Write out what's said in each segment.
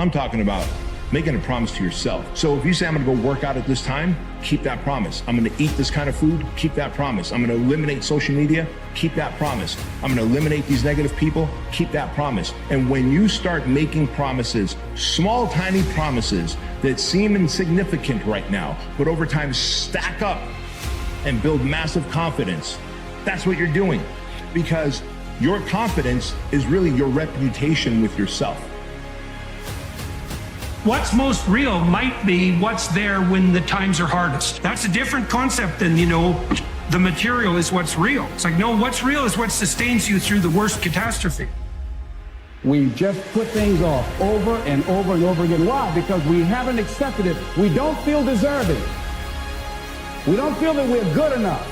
I'm talking about making a promise to yourself. So if you say, I'm gonna go work out at this time, keep that promise. I'm gonna eat this kind of food, keep that promise. I'm gonna eliminate social media, keep that promise. I'm gonna eliminate these negative people, keep that promise. And when you start making promises, small, tiny promises that seem insignificant right now, but over time stack up and build massive confidence, that's what you're doing. Because your confidence is really your reputation with yourself. What's most real might be what's there when the times are hardest. That's a different concept than, the material is what's real. It's like, no, what's real is what sustains you through the worst catastrophe. We just put things off over and over and over again. Why? Because we haven't accepted it. We don't feel deserving. We don't feel that we're good enough.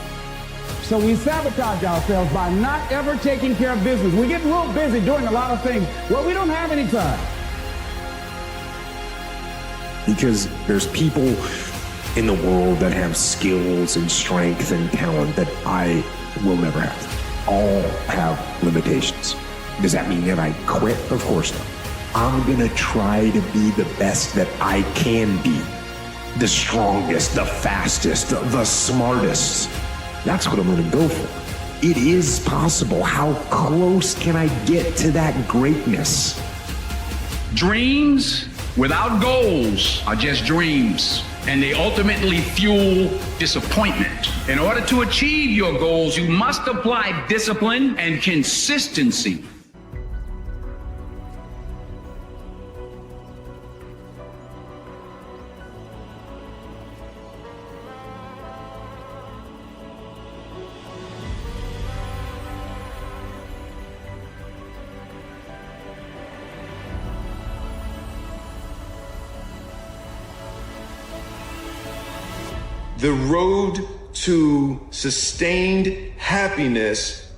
So we sabotage ourselves by not ever taking care of business. We get real busy doing a lot of things. Well, we don't have any time. Because there's people in the world that have skills and strength and talent that I will never have. All have limitations. Does that mean that I quit? Of course not. I'm gonna try to be the best that I can be. The strongest, the fastest, the smartest. That's what I'm gonna go for. It is possible. How close can I get to that greatness? Dreams without goals are just dreams, and they ultimately fuel disappointment. In order to achieve your goals, you must apply discipline and consistency. The road to sustained happiness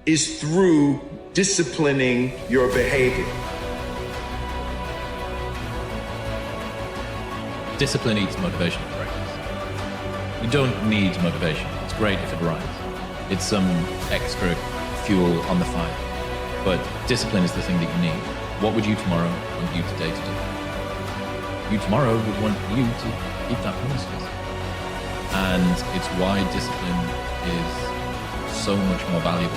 is through disciplining your behavior. Discipline eats motivation for breakfast. You don't need motivation. It's great if it rhymes. It's some extra fuel on the fire. But discipline is the thing that you need. What would you tomorrow want you today to do? You tomorrow would want you to keep that promise. And it's why discipline is so much more valuable.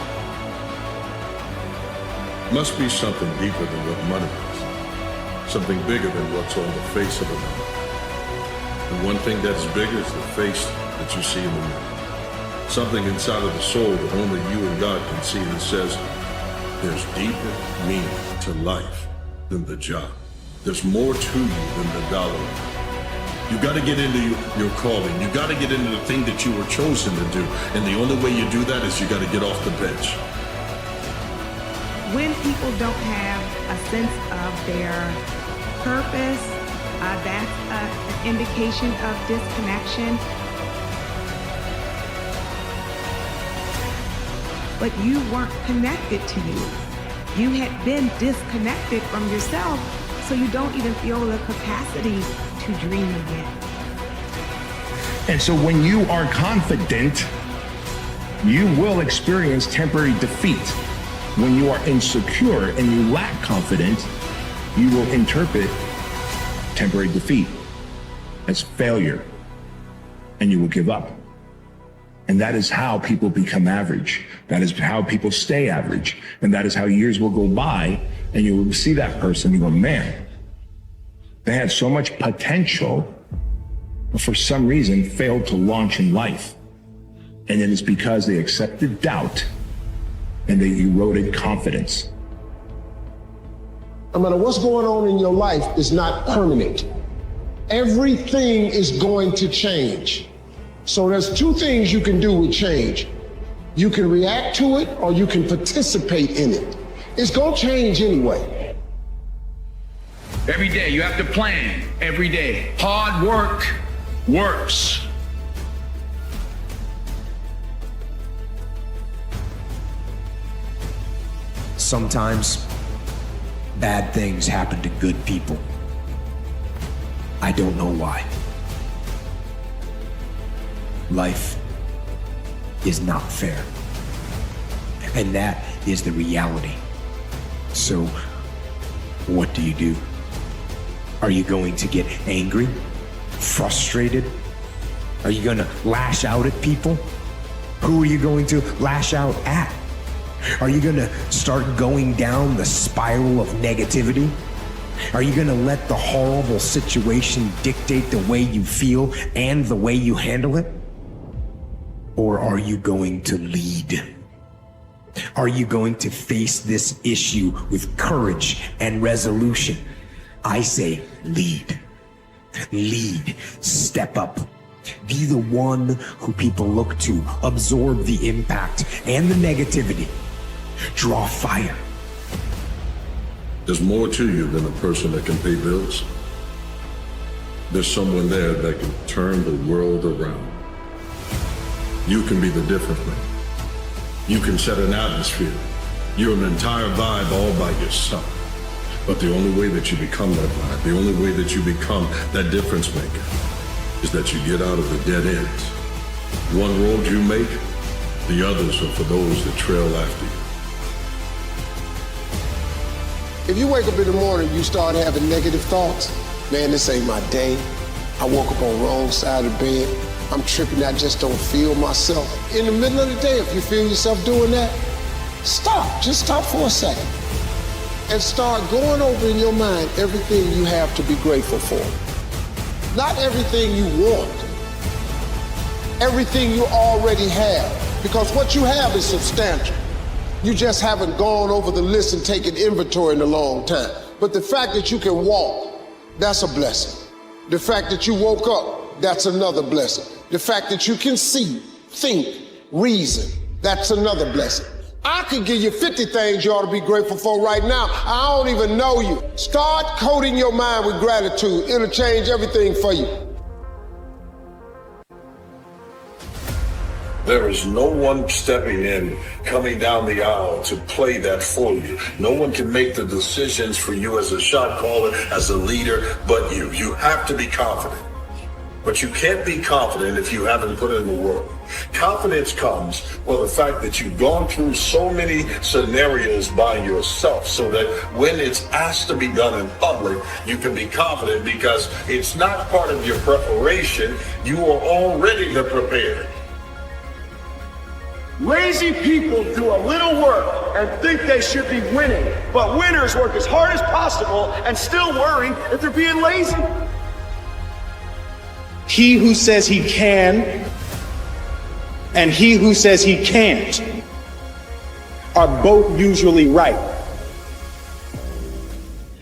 Must be something deeper than what money is. Something bigger than what's on the face of the money. The one thing that's bigger is the face that you see in the mirror. Something inside of the soul that only you and God can see that says, there's deeper meaning to life than the job. There's more to you than the dollar. You got to get into your calling. You got to get into the thing that you were chosen to do. And the only way you do that is you got to get off the bench. When people don't have a sense of their purpose, that's an indication of disconnection. But you weren't connected to you. You had been disconnected from yourself, so you don't even feel the capacity to dream again. And so when you are confident, you will experience temporary defeat. When you are insecure and you lack confidence, you will interpret temporary defeat as failure, and you will give up. And that is how people become average. That is how people stay average. And that is how years will go by, and you will see that person and you go, man, they had so much potential, but for some reason failed to launch in life. And it is because they accepted doubt and they eroded confidence. No matter what's going on in your life is not permanent. Everything is going to change. So there's two things you can do with change. You can react to it or you can participate in it. It's gonna change anyway. Every day you have to plan. Every day. Hard work works. Sometimes bad things happen to good people. I don't know why. Life is not fair. And that is the reality. So what do? Are you going to get angry, frustrated? Are you going to lash out at people? Who are you going to lash out at? Are you going to start going down the spiral of negativity? Are you going to let the horrible situation dictate the way you feel and the way you handle it? Or are you going to lead? Are you going to face this issue with courage and resolution? I say lead. Lead. Step up. Be the one who people look to. Absorb the impact and the negativity. Draw fire. There's more to you than a person that can pay bills. There's someone there that can turn the world around. You can be the difference maker. You can set an atmosphere. You're an entire vibe all by yourself. But the only way that you become that vibe, the only way that you become that difference maker, is that you get out of the dead ends. One road you make, the others are for those that trail after you. If you wake up in the morning, you start having negative thoughts. Man, this ain't my day. I woke up on the wrong side of the bed. I'm tripping, I just don't feel myself. In the middle of the day, if you feel yourself doing that, stop. Just stop for a second. And start going over in your mind everything you have to be grateful for. Not everything you want. Everything you already have. Because what you have is substantial. You just haven't gone over the list and taken inventory in a long time. But the fact that you can walk, that's a blessing. The fact that you woke up, that's another blessing. The fact that you can see, think, reason, that's another blessing. I could give you 50 things you ought to be grateful for right now. I don't even know you. Start coating your mind with gratitude. It'll change everything for you. There is no one stepping in, coming down the aisle to play that for you. No one can make the decisions for you as a shot caller, as a leader, but you. You have to be confident. But you can't be confident if you haven't put in the work. Confidence comes from the fact that you've gone through so many scenarios by yourself so that when it's asked to be done in public, you can be confident because it's not part of your preparation. You are already the prepared. Lazy people do a little work and think they should be winning, but winners work as hard as possible and still worry if they're being lazy. He who says he can and he who says he can't are both usually right.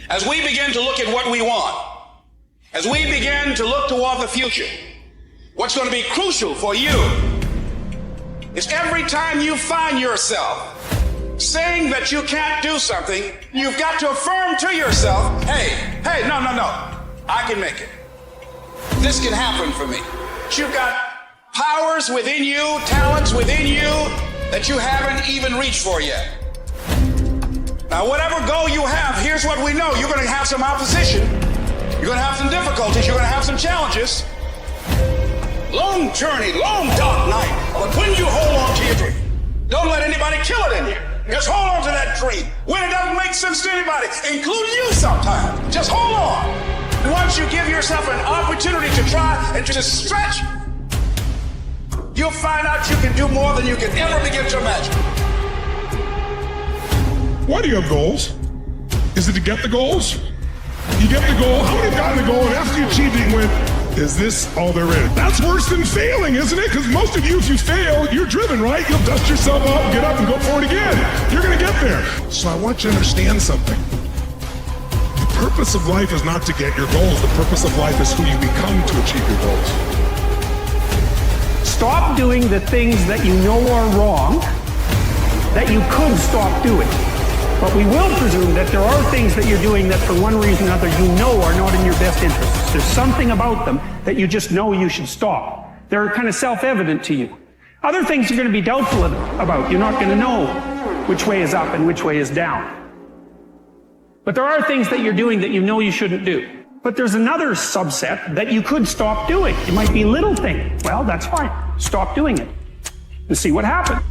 As we begin to look at what we want, as we begin to look toward the future, what's going to be crucial for you is every time you find yourself saying that you can't do something, you've got to affirm to yourself, hey, no, I can make it. This can happen for me. You've got powers within you, talents within you that you haven't even reached for yet. Now, whatever goal you have, here's what we know. You're going to have some opposition. You're going to have some difficulties. You're going to have some challenges. Long journey, long dark night. But when you hold on to your dream, don't let anybody kill it in you. Just hold on to that dream. When it doesn't make sense to anybody, including you sometimes, just hold on. Once you give yourself an opportunity to try and to stretch, you'll find out you can do more than you can ever begin to imagine. Why do you have goals? Is it to get the goals? You get the goal, how many have gotten the goal, and after you achieved it, you went, is this all there is? That's worse than failing, isn't it? Because most of you, if you fail, you're driven, right? You'll dust yourself up, get up, and go for it again. You're going to get there. So I want you to understand something. The purpose of life is not to get your goals. The purpose of life is who you become to achieve your goals. Stop doing the things that you know are wrong that you could stop doing. But we will presume that there are things that you're doing that for one reason or another you know are not in your best interests. There's something about them that you just know you should stop. They're kind of self-evident to you. Other things you're going to be doubtful about. You're not going to know which way is up and which way is down. But there are things that you're doing that you know you shouldn't do. But there's another subset that you could stop doing. It might be a little thing. Well, that's fine. Stop doing it and see what happens.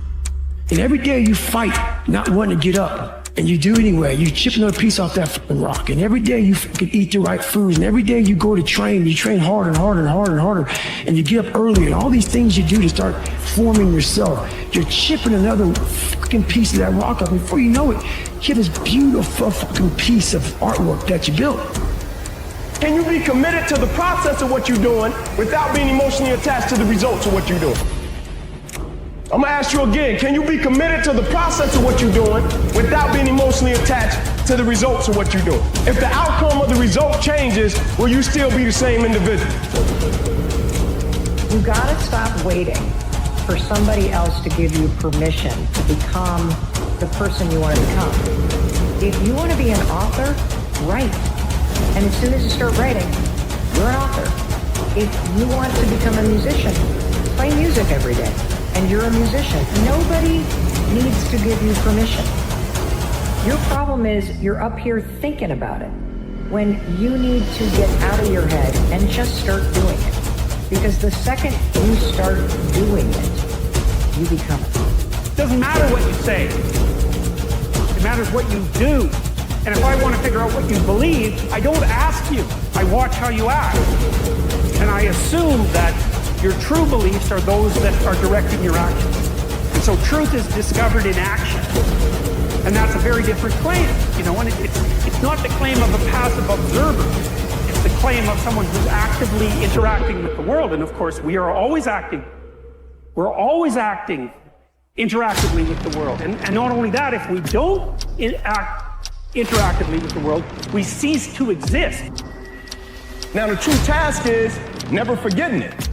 And every day you fight not wanting to get up. And you do anyway. You chip another piece off that fucking rock. And every day you fucking eat the right foods. And every day you go to train. You train harder and harder and harder and harder. And you get up early. And all these things you do to start forming yourself. You're chipping another fucking piece of that rock up. Before you know it, you have this beautiful fucking piece of artwork that you built. Can you be committed to the process of what you're doing without being emotionally attached to the results of what you're doing? I'm gonna ask you again, can you be committed to the process of what you're doing without being emotionally attached to the results of what you're doing? If the outcome of the result changes, will you still be the same individual? You gotta stop waiting for somebody else to give you permission to become the person you want to become. If you want to be an author, write. And as soon as you start writing, you're an author. If you want to become a musician, play music every day, and you're a musician. Nobody needs to give you permission. Your problem is you're up here thinking about it when you need to get out of your head and just start doing it. Because the second you start doing it, you become it. It doesn't matter what you say. It matters what you do. And if I want to figure out what you believe, I don't ask you. I watch how you act. And I assume that your true beliefs are those that are directing your actions. And so truth is discovered in action. And that's a very different claim, you know, and it's not the claim of a passive observer. It's the claim of someone who's actively interacting with the world. And of course, we are always acting. We're always acting interactively with the world. And not only that, if we don't act interactively with the world, we cease to exist. Now the true task is never forgetting it,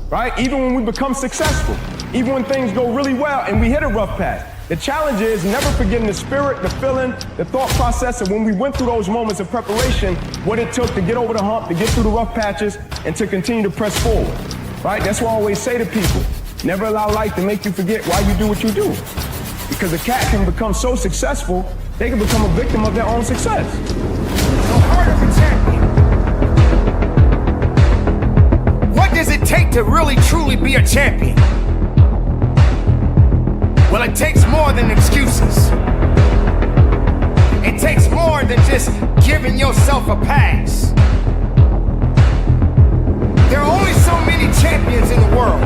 right? Even when we become successful, even when things go really well and we hit a rough patch. The challenge is never forgetting the spirit, the feeling, the thought process of when we went through those moments of preparation, what it took to get over the hump, to get through the rough patches, and to continue to press forward, right? That's why I always say to people, never allow life to make you forget why you do what you do. Because a cat can become so successful, they can become a victim of their own success. The heart of a champion. What does it take to really truly be a champion? Well, it takes more than excuses. It takes more than just giving yourself a pass. There are only so many champions in the world.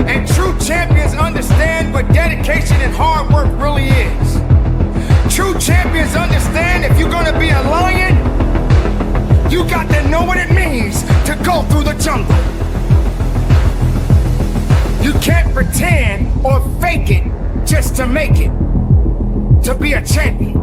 And true champions understand what dedication and hard work really is. True champions understand if you're gonna be a lion, you got to know what it means to go through the jungle. You can't pretend or fake it just to make it. To be a champion,